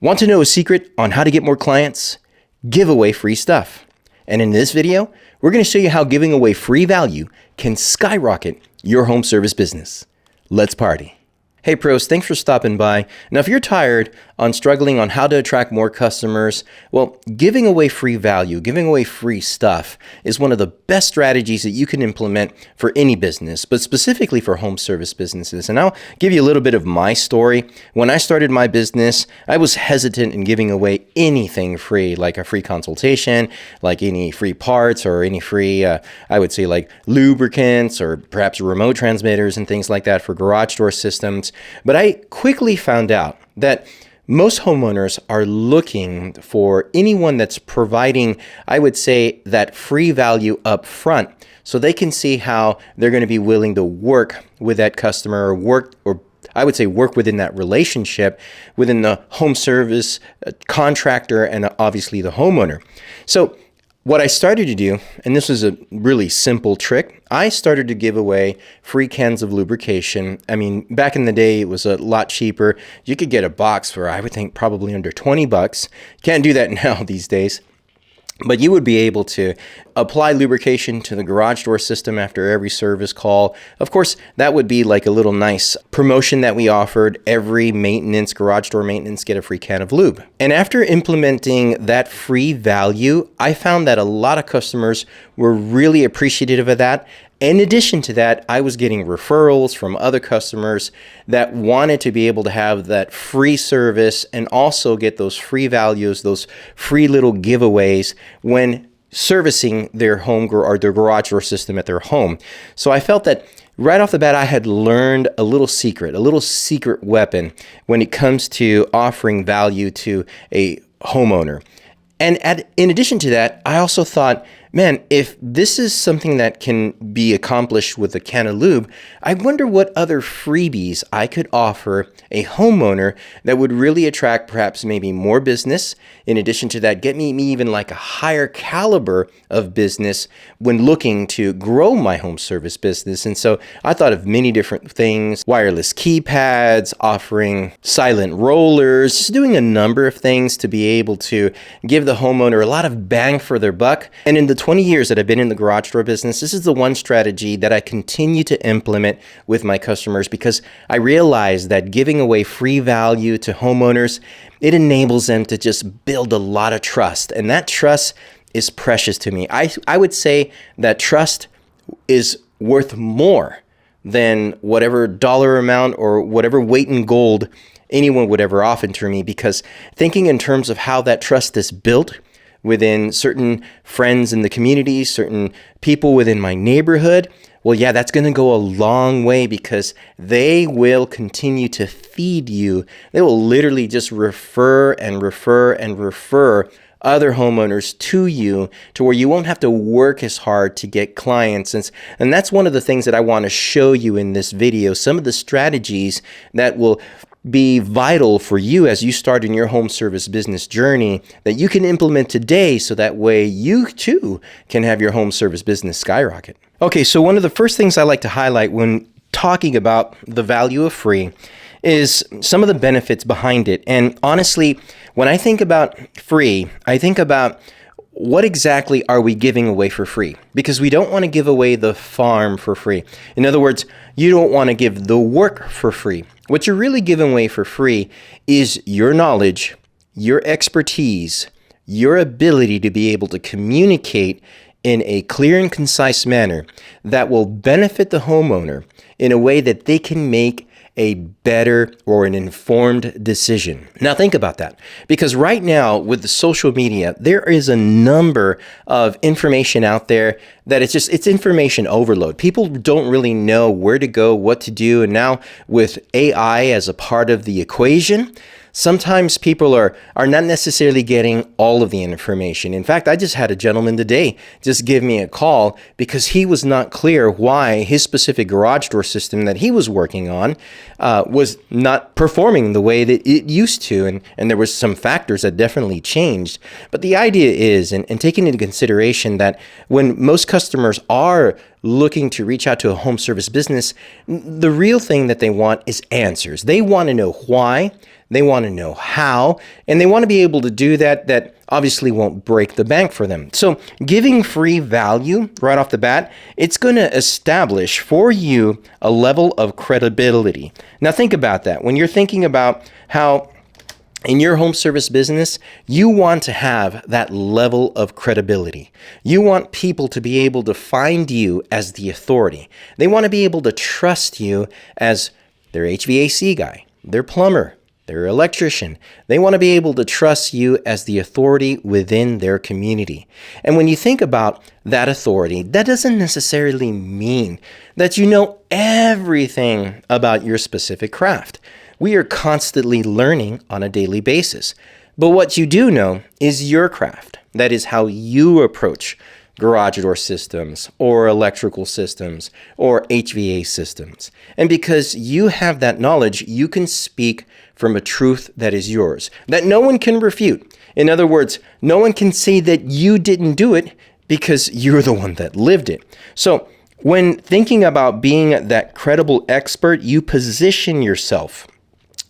Want to know a secret on how to get more clients? Give away free stuff. And in this video, we're going to show you how giving away free value can skyrocket your home service business. Let's party. Hey pros, thanks for stopping by. Now, if you're tired on struggling on how to attract more customers, well, giving away free value, giving away free stuff is one of the best strategies that you can implement for any business, but specifically for home service businesses. And I'll give you a little bit of my story. When I started my business, I was hesitant in giving away anything free, like a free consultation, like any free parts or any free, I would say like lubricants or perhaps remote transmitters and things like that for garage door systems. But I quickly found out that most homeowners are looking for anyone that's providing, I would say, that free value up front so they can see how they're going to be willing to work with that customer or I would say work within that relationship within the home service contractor and obviously the homeowner. So what I started to do, and this was a really simple trick, I started to give away free cans of lubrication. I mean, back in the day, it was a lot cheaper. You could get a box for, I would think, probably under 20 bucks. Can't do that now these days. But you would be able to apply lubrication to the garage door system after every service call. Of course, that would be like a little nice promotion that we offered. Every maintenance, garage door maintenance, get a free can of lube. And after implementing that free value, I found that a lot of customers were really appreciative of that. In addition to that, I was getting referrals from other customers that wanted to be able to have that free service and also get those free values, those free little giveaways when servicing their home or their garage door system at their home. So I felt that right off the bat, I had learned a little secret weapon when it comes to offering value to a homeowner. And in addition to that, I also thought, man, if this is something that can be accomplished with a can of lube, I wonder what other freebies I could offer a homeowner that would really attract perhaps maybe more business. In addition to that, get me even like a higher caliber of business when looking to grow my home service business. And so I thought of many different things, wireless keypads, offering silent rollers, just doing a number of things to be able to give the homeowner a lot of bang for their buck. And in the 20 years that I've been in the garage door business, this is the one strategy that I continue to implement with my customers because I realize that giving away free value to homeowners, it enables them to just build a lot of trust. And that trust is precious to me. I would say that trust is worth more than whatever dollar amount or whatever weight in gold anyone would ever offer to me, because thinking in terms of how that trust is built within certain friends in the community, certain people within my neighborhood, well, yeah, that's going to go a long way because they will continue to feed you. They will literally just refer and refer and refer other homeowners to you to where you won't have to work as hard to get clients. And that's one of the things that I want to show you in this video, some of the strategies that will be vital for you as you start in your home service business journey that you can implement today so that way you too can have your home service business skyrocket. Okay, so one of the first things I like to highlight when talking about the value of free is some of the benefits behind it. And honestly, when I think about free, I think about what exactly are we giving away for free? Because we don't want to give away the farm for free. In other words, you don't want to give the work for free. What you're really giving away for free is your knowledge, your expertise, your ability to be able to communicate in a clear and concise manner that will benefit the homeowner in a way that they can make a better or an informed decision. Now think about that, because right now with the social media, there is a number of information out there that it's information overload. People don't really know where to go, what to do. And now with AI as a part of the equation, sometimes people are not necessarily getting all of the information. In fact, I just had a gentleman today just give me a call because he was not clear why his specific garage door system that he was working on was not performing the way that it used to. And there was some factors that definitely changed. But the idea is, and taking into consideration that when most customers are looking to reach out to a home service business, the real thing that they want is answers. They want to know why They want to know how, and they want to be able to do that. That obviously won't break the bank for them. So giving free value right off the bat, it's going to establish for you a level of credibility. Now think about that. When you're thinking about how in your home service business, you want to have that level of credibility. You want people to be able to find you as the authority. They want to be able to trust you as their HVAC guy, their plumber, their electrician. They want to be able to trust you as the authority within their community. And when you think about that authority, that doesn't necessarily mean that you know everything about your specific craft. We are constantly learning on a daily basis. But what you do know is your craft. That is how you approach garage door systems or electrical systems or HVAC systems. And because you have that knowledge, you can speak from a truth that is yours, that no one can refute. In other words, no one can say that you didn't do it because you're the one that lived it. So when thinking about being that credible expert, you position yourself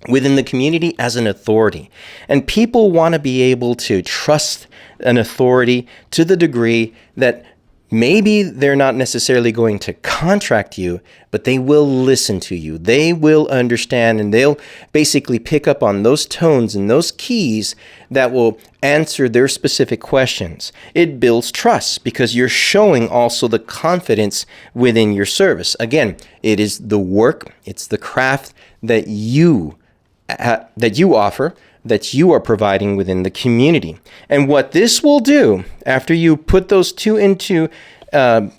within the community as an authority. And people want to be able to trust an authority to the degree that maybe they're not necessarily going to contract you, but they will listen to you. They will understand, and they'll basically pick up on those tones and those keys that will answer their specific questions. It builds trust because you're showing also the confidence within your service. Again, it is the work, it's the craft that you offer, that you are providing within the community. And what this will do, after you put those two into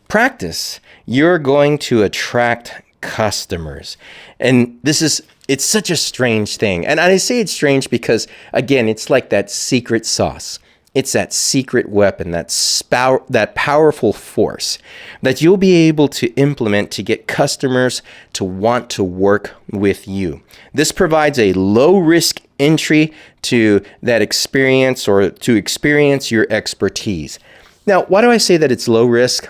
practice, you're going to attract customers. And it's such a strange thing. And I say it's strange because, again, it's like that secret sauce. It's that secret weapon, that powerful force that you'll be able to implement to get customers to want to work with you. This provides a low-risk entry to that experience or to experience your expertise. Now, why do I say that it's low risk?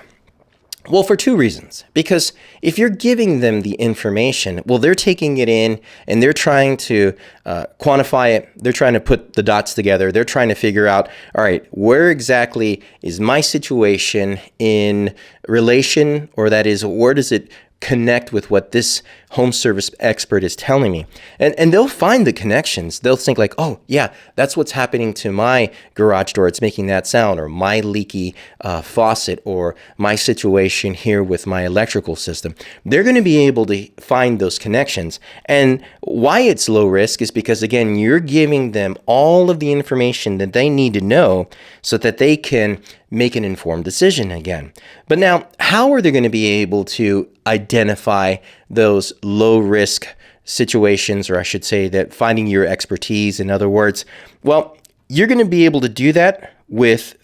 Well, for two reasons. Because if you're giving them the information, well, they're taking it in and they're trying to quantify it. They're trying to put the dots together. They're trying to figure out, all right, where exactly is my situation in relation, or that is, where does it connect with what this home service expert is telling me? And they'll find the connections. They'll think like, oh yeah, that's what's happening to my garage door. It's making that sound, or my leaky faucet, or my situation here with my electrical system. They're going to be able to find those connections. And why it's low risk is because, again, you're giving them all of the information that they need to know so that they can make an informed decision again. But now, how are they going to be able to identify those low risk situations, or I should say that finding your expertise, in other words? Well, you're going to be able to do that with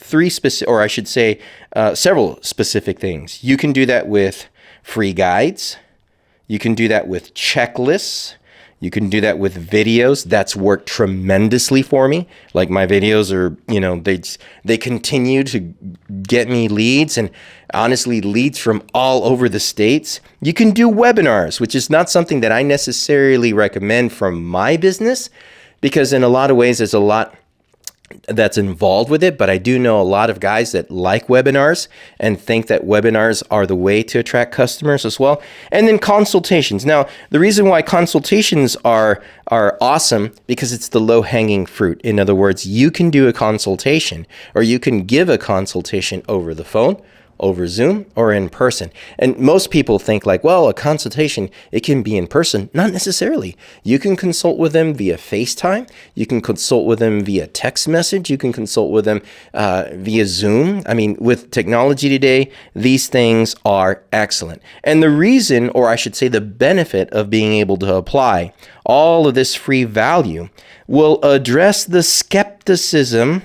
several specific things. You can do that with free guides. You can do that with checklists. You can do that with videos. That's worked tremendously for me. Like, my videos are, they continue to get me leads, and honestly, leads from all over the states. You can do webinars, which is not something that I necessarily recommend from my business, because in a lot of ways, there's a lot that's involved with it. But I do know a lot of guys that like webinars and think that webinars are the way to attract customers as well. And then consultations. Now, the reason why consultations are awesome, because it's the low-hanging fruit. In other words, you can do a consultation, or you can give a consultation over the phone, over Zoom, or in person. And most people think like, well, a consultation, it can be in person. Not necessarily. You can consult with them via FaceTime. You can consult with them via text message. You can consult with them via Zoom. I mean, with technology today, these things are excellent. And the reason, or I should say the benefit of being able to apply all of this free value will address the skepticism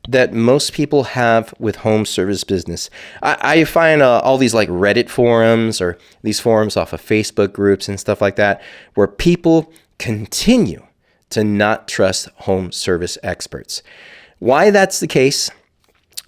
that most people have with home service business. I find all these like Reddit forums, or these forums off of Facebook groups and stuff like that, where people continue to not trust home service experts. Why that's the case?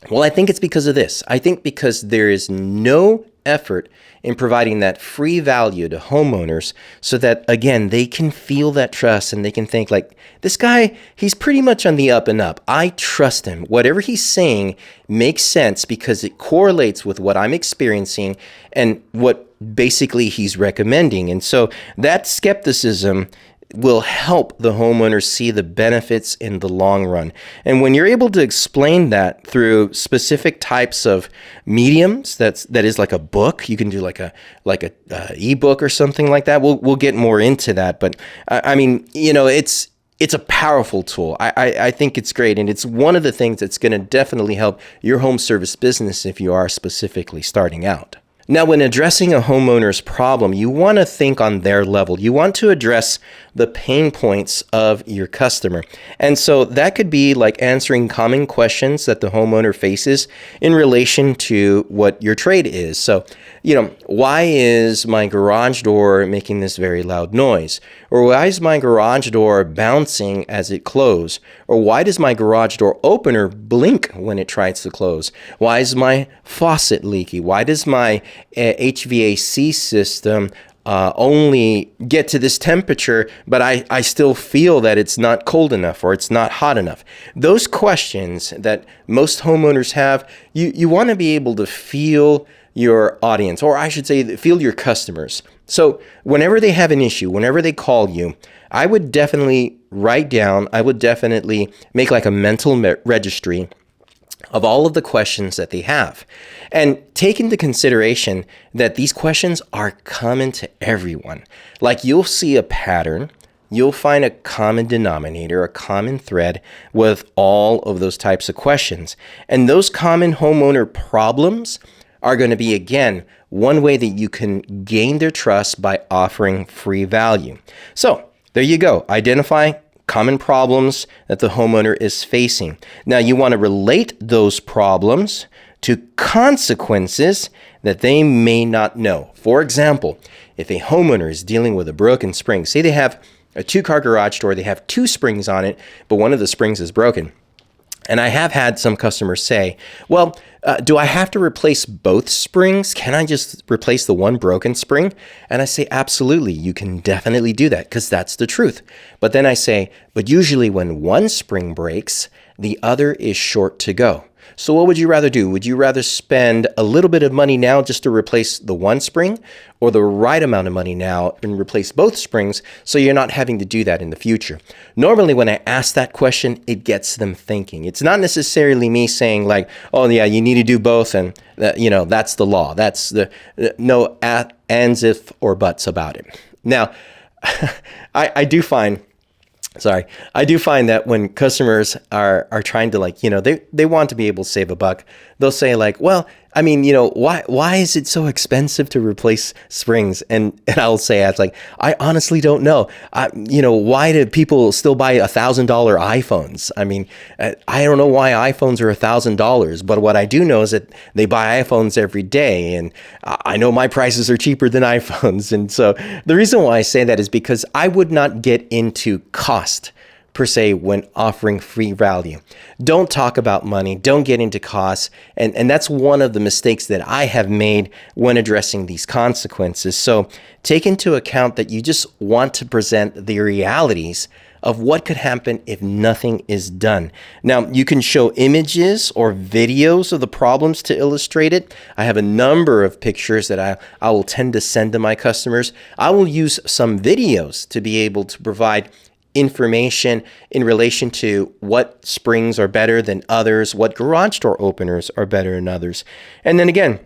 Well, I think it's because of this. I think because there is no effort in providing that free value to homeowners so that, again, they can feel that trust and they can think like, this guy, he's pretty much on the up and up. I trust him. Whatever he's saying makes sense because it correlates with what I'm experiencing and what basically he's recommending. And so that skepticism will help the homeowners see the benefits in the long run. And when you're able to explain that through specific types of mediums, that is like a book, you can do like a ebook or something like that. We'll get more into that, but I mean, it's a powerful tool. I think it's great, and it's one of the things that's going to definitely help your home service business if you are specifically starting out. Now, when addressing a homeowner's problem, you want to think on their level. You want to address the pain points of your customer. And so that could be like answering common questions that the homeowner faces in relation to what your trade is. So, why is my garage door making this very loud noise? Or why is my garage door bouncing as it closes? Or why does my garage door opener blink when it tries to close? Why is my faucet leaky? Why does my HVAC system only get to this temperature, but I still feel that it's not cold enough or it's not hot enough? Those questions that most homeowners have, you want to be able to feel your audience, or I should say feel your customers. So whenever they have an issue, whenever they call you, I would definitely write down, I would definitely make like a mental registry of all of the questions that they have. And take into consideration that these questions are common to everyone. Like you'll see a pattern, you'll find a common denominator, a common thread with all of those types of questions. And those common homeowner problems are going to be, again, one way that you can gain their trust by offering free value. So there you go. Identify common problems that the homeowner is facing. Now you want to relate those problems to consequences that they may not know. For example, if a homeowner is dealing with a broken spring, say they have a 2-car garage door, they have 2 springs on it, but one of the springs is broken. And I have had some customers say, well, do I have to replace both springs? Can I just replace the one broken spring? And I say, absolutely, you can definitely do that because that's the truth. But then I say, but usually when one spring breaks, the other is short to go. So what would you rather do? Would you rather spend a little bit of money now just to replace the one spring, or the right amount of money now and replace both springs so you're not having to do that in the future? Normally when I ask that question, it gets them thinking. It's not necessarily me saying like, oh yeah, you need to do both and that's the law. That's the no ands, if, or buts about it. Now, I do find that when customers are trying to they want to be able to save a buck, they'll say like, well, I mean, why is it so expensive to replace springs? And I'll say, I honestly don't know. Why do people still buy $1,000 iPhones? I mean, I don't know why iPhones are $1,000, but what I do know is that they buy iPhones every day, and I know my prices are cheaper than iPhones. And so the reason why I say that is because I would not get into cost per se when offering free value. Don't talk about money, don't get into costs, and that's one of the mistakes that I have made when addressing these consequences. So take into account that you just want to present the realities of what could happen if nothing is done. Now, you can show images or videos of the problems to illustrate it. I have a number of pictures that I will tend to send to my customers. I will use some videos to be able to provide information in relation to what springs are better than others, what garage door openers are better than others. And then again,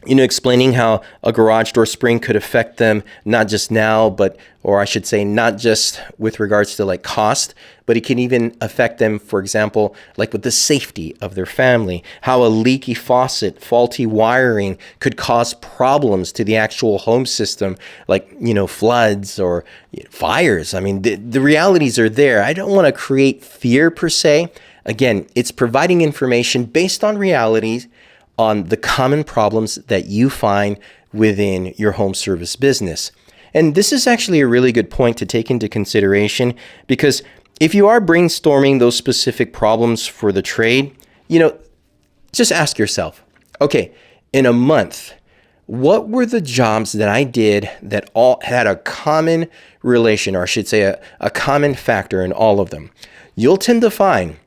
explaining how a garage door spring could affect them, not just now, or I should say, not just with regards to like cost, but it can even affect them, for example, like with the safety of their family, how a leaky faucet, faulty wiring could cause problems to the actual home system, like, floods or fires. I mean, the realities are there. I don't want to create fear per se. Again, it's providing information based on realities, on the common problems that you find within your home service business. And this is actually a really good point to take into consideration, because if you are brainstorming those specific problems for the trade, just ask yourself, okay, in a month, what were the jobs that I did that all had a common relation, or I should say a common factor in all of them, you'll tend to find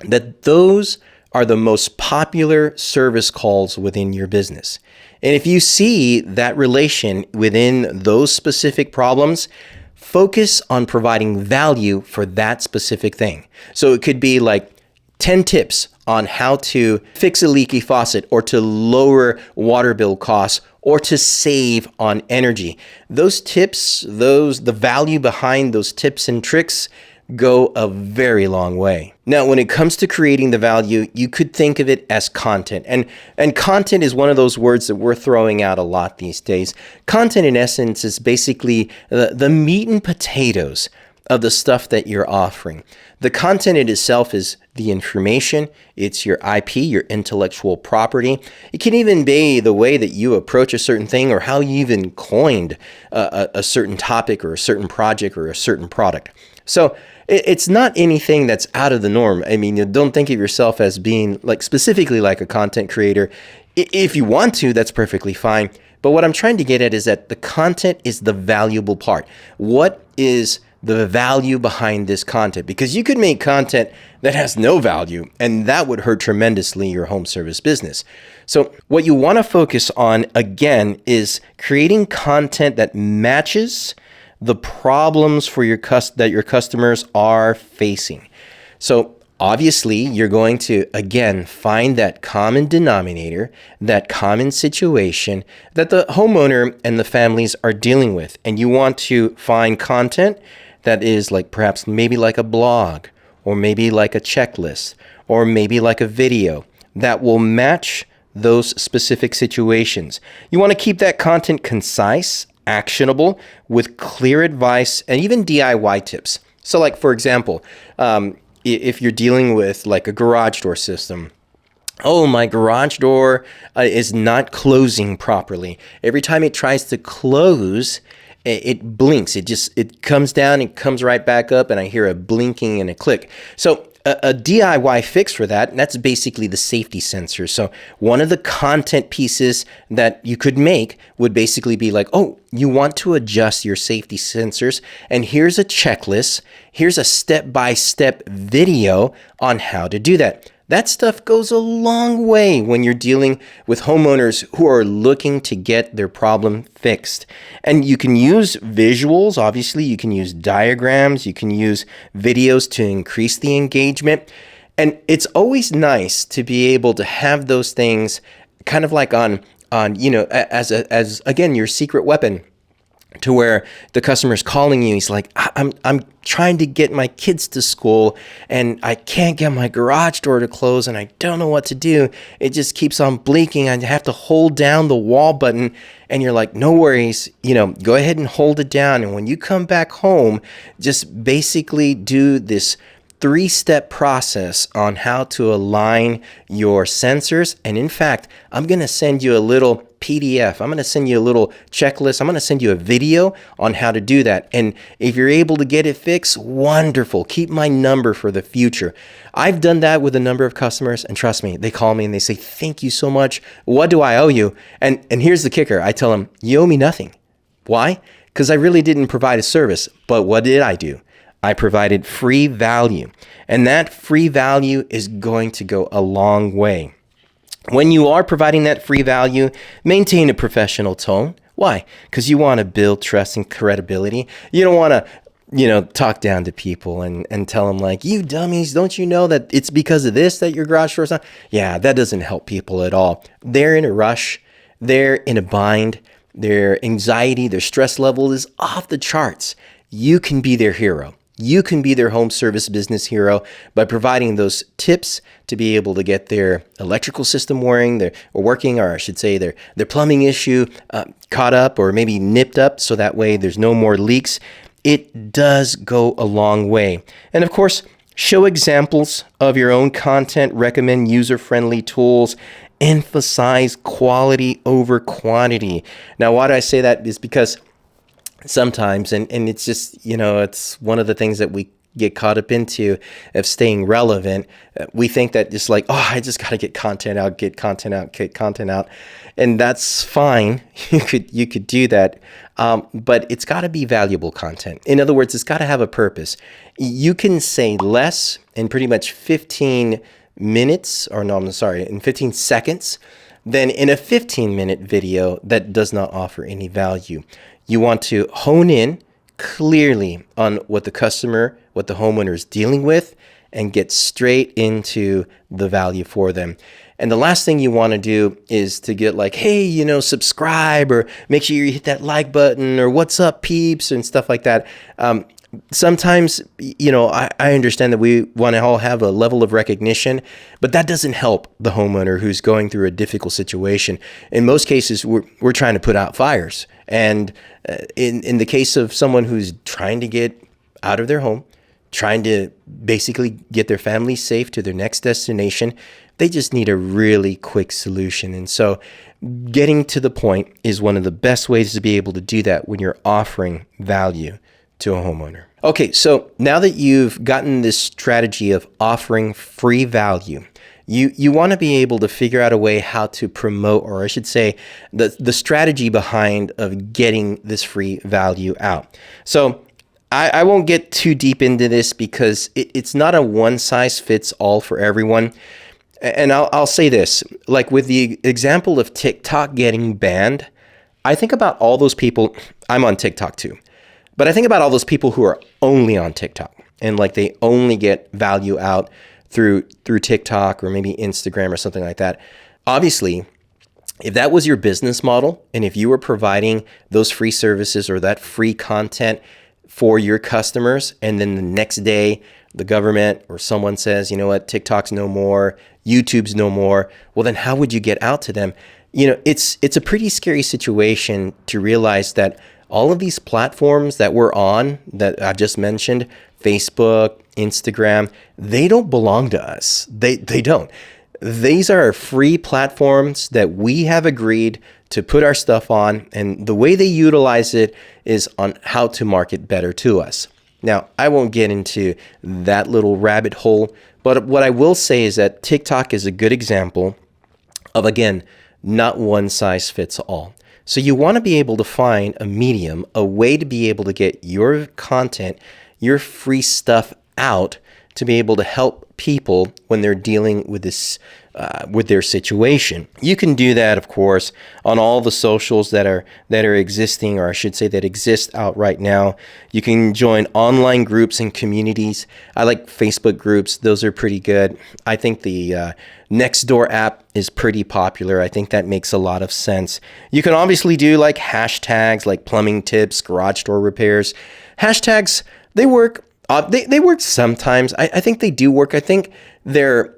that those are the most popular service calls within your business. And if you see that relation within those specific problems, focus on providing value for that specific thing. So it could be like 10 tips on how to fix a leaky faucet, or to lower water bill costs, or to save on energy. Those tips, the value behind those tips and tricks go a very long way. Now, when it comes to creating the value, you could think of it as content. And content is one of those words that we're throwing out a lot these days. Content, in essence, is basically the meat and potatoes of the stuff that you're offering. The content in itself is the information. It's your IP, your intellectual property. It can even be the way that you approach a certain thing, or how you even coined a certain topic, or a certain project, or a certain product. So it's not anything that's out of the norm. I mean, you don't think of yourself as being like specifically like a content creator. If you want to, that's perfectly fine. But what I'm trying to get at is that the content is the valuable part. What is the value behind this content? Because you could make content that has no value, and that would hurt tremendously your home service business. So what you want to focus on, again, is creating content that matches the problems for that your customers are facing. So obviously, you're going to, again, find that common denominator, that common situation that the homeowner and the families are dealing with. And you want to find content that is like perhaps maybe like a blog, or maybe like a checklist, or maybe like a video that will match those specific situations. You want to keep that content concise, actionable, with clear advice and even DIY tips. So like, for example, if you're dealing with like a garage door system, oh, my garage door is not closing properly. Every time it tries to close, it blinks. It comes down and comes right back up, and I hear a blinking and a click. So a DIY fix for that, and that's basically the safety sensor. So one of the content pieces that you could make would basically be like, oh, you want to adjust your safety sensors, and here's a checklist. Here's a step-by-step video on how to do that. That stuff goes a long way when you're dealing with homeowners who are looking to get their problem fixed. And you can use visuals, obviously, you can use diagrams, you can use videos to increase the engagement. And it's always nice to be able to have those things kind of like on as again, your secret weapon, to where the customer's calling you. He's like, I'm trying to get my kids to school, and I can't get my garage door to close, and I don't know what to do. It just keeps on blinking. I have to hold down the wall button. And you're like, no worries, go ahead and hold it down. And when you come back home, just basically do this 3-step process on how to align your sensors. And in fact, I'm going to send you a little PDF. I'm going to send you a little checklist. I'm going to send you a video on how to do that. And if you're able to get it fixed, wonderful. Keep my number for the future. I've done that with a number of customers, and trust me, they call me and they say, thank you so much. What do I owe you? And here's the kicker. I tell them, you owe me nothing. Why? Because I really didn't provide a service. But what did I do? I provided free value, and that free value is going to go a long way. When you are providing that free value, maintain a professional tone. Why? Because you want to build trust and credibility. You don't want to, talk down to people and tell them like, you dummies, don't you know that it's because of this that your garage door's not? Yeah, that doesn't help people at all. They're in a rush. They're in a bind. Their anxiety, their stress level is off the charts. You can be their hero. You can be their home service business hero by providing those tips to be able to get their electrical system working, or I should say their plumbing issue caught up, or maybe nipped up, so that way there's no more leaks. It does go a long way. And of course, show examples of your own content, recommend user-friendly tools, emphasize quality over quantity. Now, why do I say that is because sometimes, and it's just, it's one of the things that we get caught up into of staying relevant. We think that just like, oh, I just got to get content out, get content out, get content out. And that's fine. You could do that. But it's got to be valuable content. In other words, it's got to have a purpose. You can say less in pretty much 15 minutes, or no, I'm sorry, in 15 seconds than in a 15-minute video that does not offer any value. You want to hone in clearly on what the customer, what the homeowner is dealing with, and get straight into the value for them. And the last thing you want to do is to get like, hey, subscribe, or make sure you hit that like button, or what's up, peeps, and stuff like that. Sometimes, I understand that we want to all have a level of recognition, but that doesn't help the homeowner who's going through a difficult situation. In most cases, we're trying to put out fires. And in the case of someone who's trying to get out of their home, trying to basically get their family safe to their next destination, they just need a really quick solution. And so getting to the point is one of the best ways to be able to do that when you're offering value to a homeowner. Okay, so now that you've gotten this strategy of offering free value, you want to be able to figure out a way how to promote, or I should say, the strategy behind of getting this free value out. So I won't get too deep into this because it's not a one size fits all for everyone. And I'll say this, like with the example of TikTok getting banned, I think about all those people. I'm on TikTok too, but I think about all those people who are only on TikTok and like they only get value out through TikTok or maybe Instagram or something like that. Obviously, if that was your business model and if you were providing those free services or that free content for your customers, and then the next day the government or someone says, you know what, TikTok's no more, YouTube's no more, well then how would you get out to them? It's a pretty scary situation to realize that all of these platforms that we're on, that I just mentioned, Facebook, Instagram, they don't belong to us. They don't. These are free platforms that we have agreed to put our stuff on, and the way they utilize it is on how to market better to us. Now, I won't get into that little rabbit hole, but what I will say is that TikTok is a good example of, again, not one size fits all. So you want to be able to find a medium, a way to be able to get your content, your free stuff out to be able to help people when they're dealing with this, with their situation. You can do that, of course, on all the socials that are existing, or I should say that exist out right now. You can join online groups and communities. I like Facebook groups; those are pretty good. I think the Nextdoor app is pretty popular. I think that makes a lot of sense. You can obviously do like hashtags, like plumbing tips, garage door repairs. Hashtags, they work. They work sometimes. I think they do work. I think they're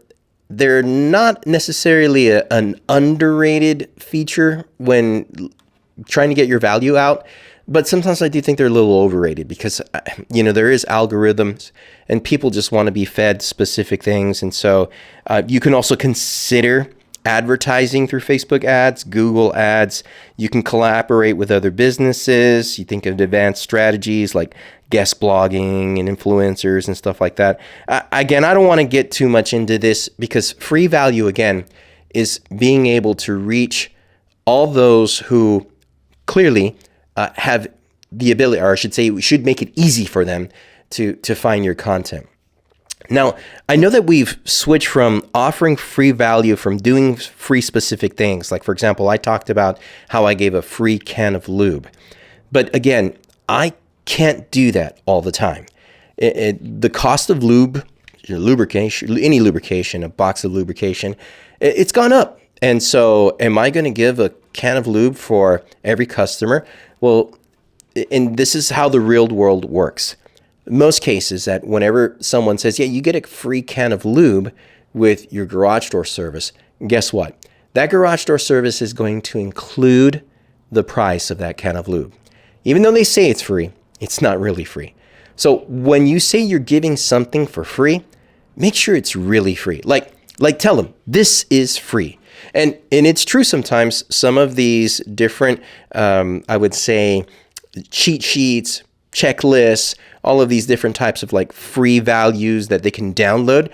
not necessarily an underrated feature when trying to get your value out, but sometimes I do think they're a little overrated because, there is algorithms and people just want to be fed specific things. And so you can also consider advertising through Facebook ads, Google ads. You can collaborate with other businesses. You think of advanced strategies like guest blogging and influencers and stuff like that. Again, I don't want to get too much into this because free value, again, is being able to reach all those who clearly have the ability, or I should say, we should make it easy for them to find your content. Now, I know that we've switched from offering free value from doing free specific things. Like, for example, I talked about how I gave a free can of lube. But again, I can't do that all the time. The cost of lubrication, any lubrication, a box of lubrication, it's gone up. And so am I going to give a can of lube for every customer? Well, and this is how the real world works. Most cases that whenever someone says, yeah, you get a free can of lube with your garage door service, guess what? That garage door service is going to include the price of that can of lube. Even though they say it's free, it's not really free. So when you say you're giving something for free, make sure it's really free. Like tell them, this is free. And it's true sometimes some of these different, I would say, cheat sheets, checklists, all of these different types of like free values that they can download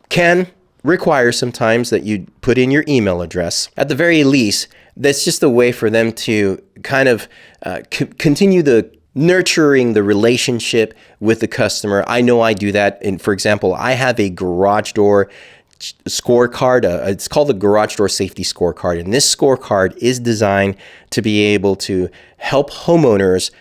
can require sometimes that you put in your email address. At the very least, that's just a way for them to kind of continue the nurturing the relationship with the customer. I know I do that. And for example, I have a garage door scorecard. It's called the Garage Door Safety Scorecard. And this scorecard is designed to be able to help homeowners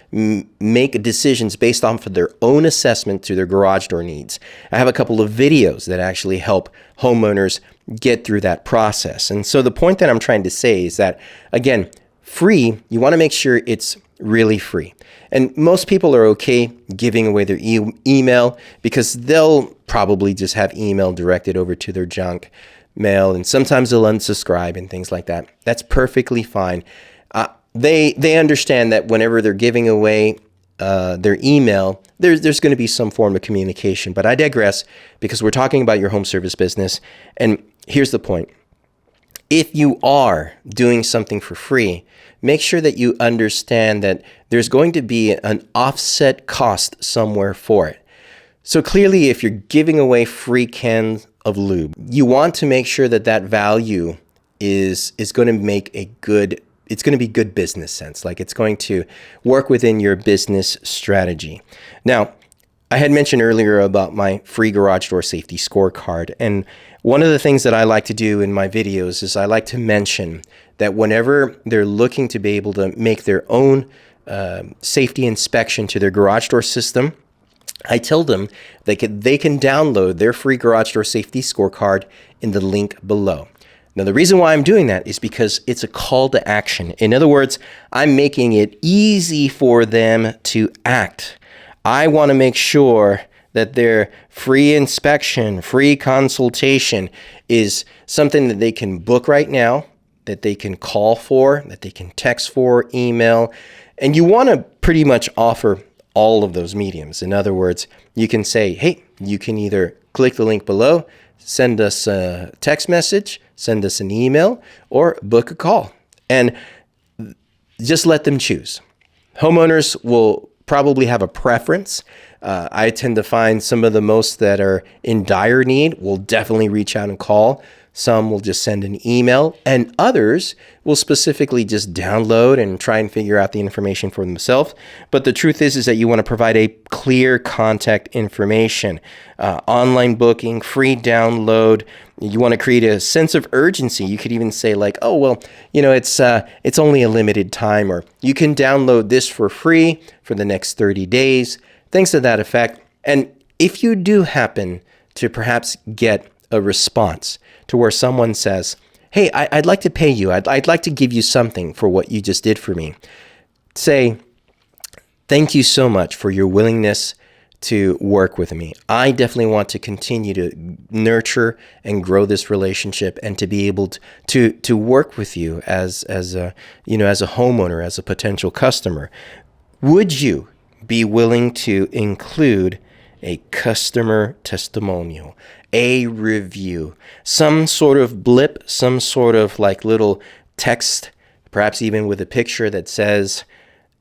make decisions based off of their own assessment to their garage door needs. I have a couple of videos that actually help homeowners get through that process. And so the point that I'm trying to say is that, again, free, you want to make sure it's really free. And most people are okay giving away their email because they'll probably just have email directed over to their junk mail, and sometimes they'll unsubscribe and things like that. That's perfectly fine. They understand that whenever they're giving away their email, there's going to be some form of communication. But I digress because we're talking about your home service business. And here's the point. If you are doing something for free, make sure that you understand that there's going to be an offset cost somewhere for it. So clearly, if you're giving away free cans of lube, you want to make sure that that value is going to make it's going to be good business sense. Like it's going to work within your business strategy. Now, I had mentioned earlier about my free garage door safety scorecard. And one of the things that I like to do in my videos is I like to mention that whenever they're looking to be able to make their own safety inspection to their garage door system, I tell them they can download their free garage door safety scorecard in the link below. Now, the reason why I'm doing that is because it's a call to action. In other words, I'm making it easy for them to act. I want to make sure that their free inspection, free consultation is something that they can book right now, that they can call for, that they can text for, email. And you want to pretty much offer all of those mediums. In other words, you can say, hey, you can either click the link below, send us a text message, send us an email, or book a call. And just let them choose. Homeowners will probably have a preference. I tend to find some of the most that are in dire need will definitely reach out and call. Some will just send an email, and others will specifically just download and try and figure out the information for themselves. But the truth is that you want to provide a clear contact information, online booking, free download. You want to create a sense of urgency. You could even say like, oh, well, it's only a limited time, or you can download this for free for the next 30 days, things to that effect. And if you do happen to perhaps get a response to where someone says, hey, I'd like to pay you. I'd like to give you something for what you just did for me. Say, thank you so much for your willingness to work with me. I definitely want to continue to nurture and grow this relationship and to be able to work with you as a homeowner, as a potential customer. Would you be willing to include a customer testimonial, a review, some sort of blip, some sort of like little text, perhaps even with a picture that says,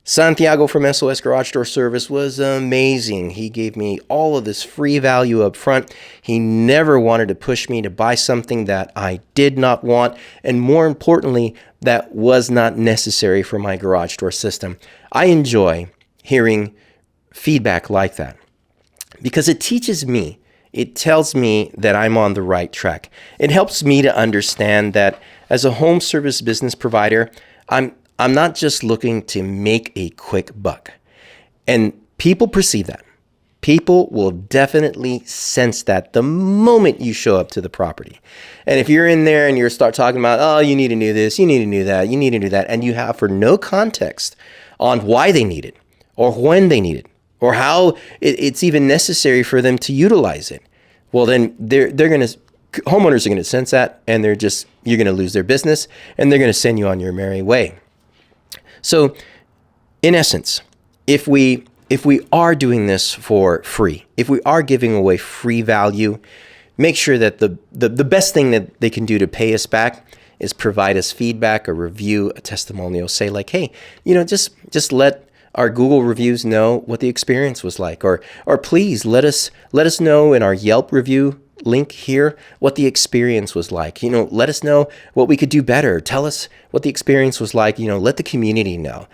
Santiago from SOS Garage Door Service was amazing. He gave me all of this free value up front. He never wanted to push me to buy something that I did not want, and more importantly, that was not necessary for my garage door system. I enjoy hearing feedback like that because it teaches me. It tells me that I'm on the right track. It helps me to understand that as a home service business provider, I'm not just looking to make a quick buck. And people perceive that. People will definitely sense that the moment you show up to the property. And if you're in there and you start talking about, oh, you need to do this, you need to do that, you need to do that, and you have for no context on why they need it or when they need it, or how it's even necessary for them to utilize it, well, then homeowners are going to sense that, and you're going to lose their business, and they're going to send you on your merry way. So, in essence, if we are doing this for free, if we are giving away free value, make sure that the best thing that they can do to pay us back is provide us feedback, a review, a testimonial. Say like, hey, just let our Google reviews know what the experience was like, or please let us know in our Yelp review link here what the experience was like. Let us know what we could do better. Tell us what the experience was like. Let the community know.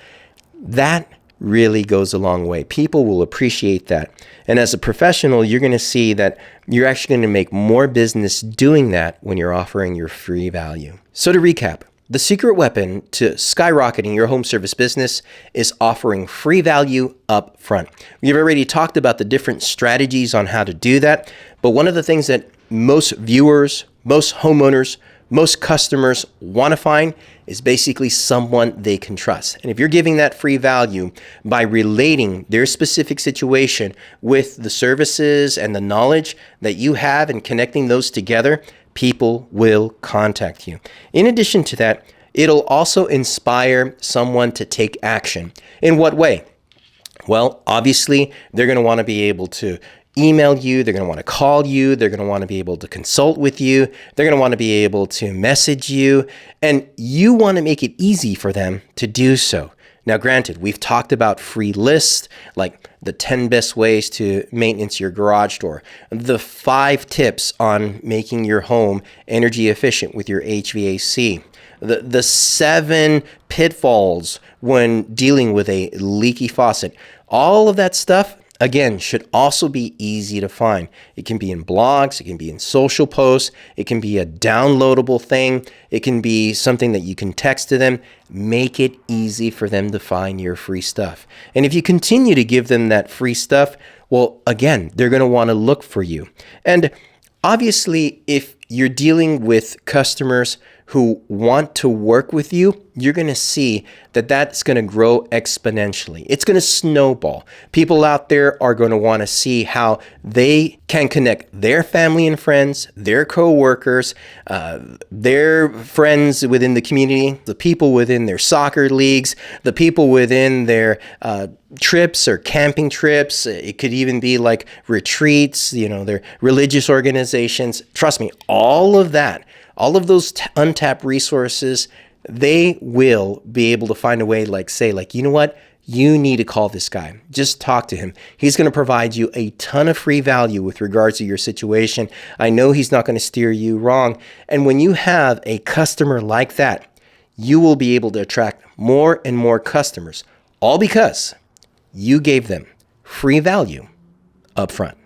That really goes a long way. People will appreciate that. And as a professional, you're going to see that you're actually going to make more business doing that when you're offering your free value. So to recap, the secret weapon to skyrocketing your home service business is offering free value up front. We've already talked about the different strategies on how to do that, but one of the things that most viewers, most homeowners, most customers want to find is basically someone they can trust. And if you're giving that free value by relating their specific situation with the services and the knowledge that you have and connecting those together, people will contact you. In addition to that, it'll also inspire someone to take action. In what way? Well, obviously, they're going to want to be able to email you, they're going to want to call you, they're going to want to be able to consult with you, they're going to want to be able to message you, and you want to make it easy for them to do so. Now, granted, we've talked about free lists, like the 10 best ways to maintenance your garage door, the 5 tips on making your home energy efficient with your HVAC, the 7 pitfalls when dealing with a leaky faucet. All of that stuff, again, should also be easy to find. It can be in blogs, it can be in social posts, it can be a downloadable thing, it can be something that you can text to them. Make it easy for them to find your free stuff. And if you continue to give them that free stuff, well, again, they're going to want to look for you. And obviously, if you're dealing with customers who want to work with you, you're going to see that that's going to grow exponentially. It's going to snowball. People out there are going to want to see how they can connect their family and friends, their coworkers, their friends within the community, the people within their soccer leagues, the people within their trips or camping trips. It could even be like retreats, their religious organizations. Trust me, all of that, all of those untapped resources, they will be able to find a way, you know what? You need to call this guy. Just talk to him. He's going to provide you a ton of free value with regards to your situation. I know he's not going to steer you wrong. And when you have a customer like that, you will be able to attract more and more customers, all because you gave them free value up front.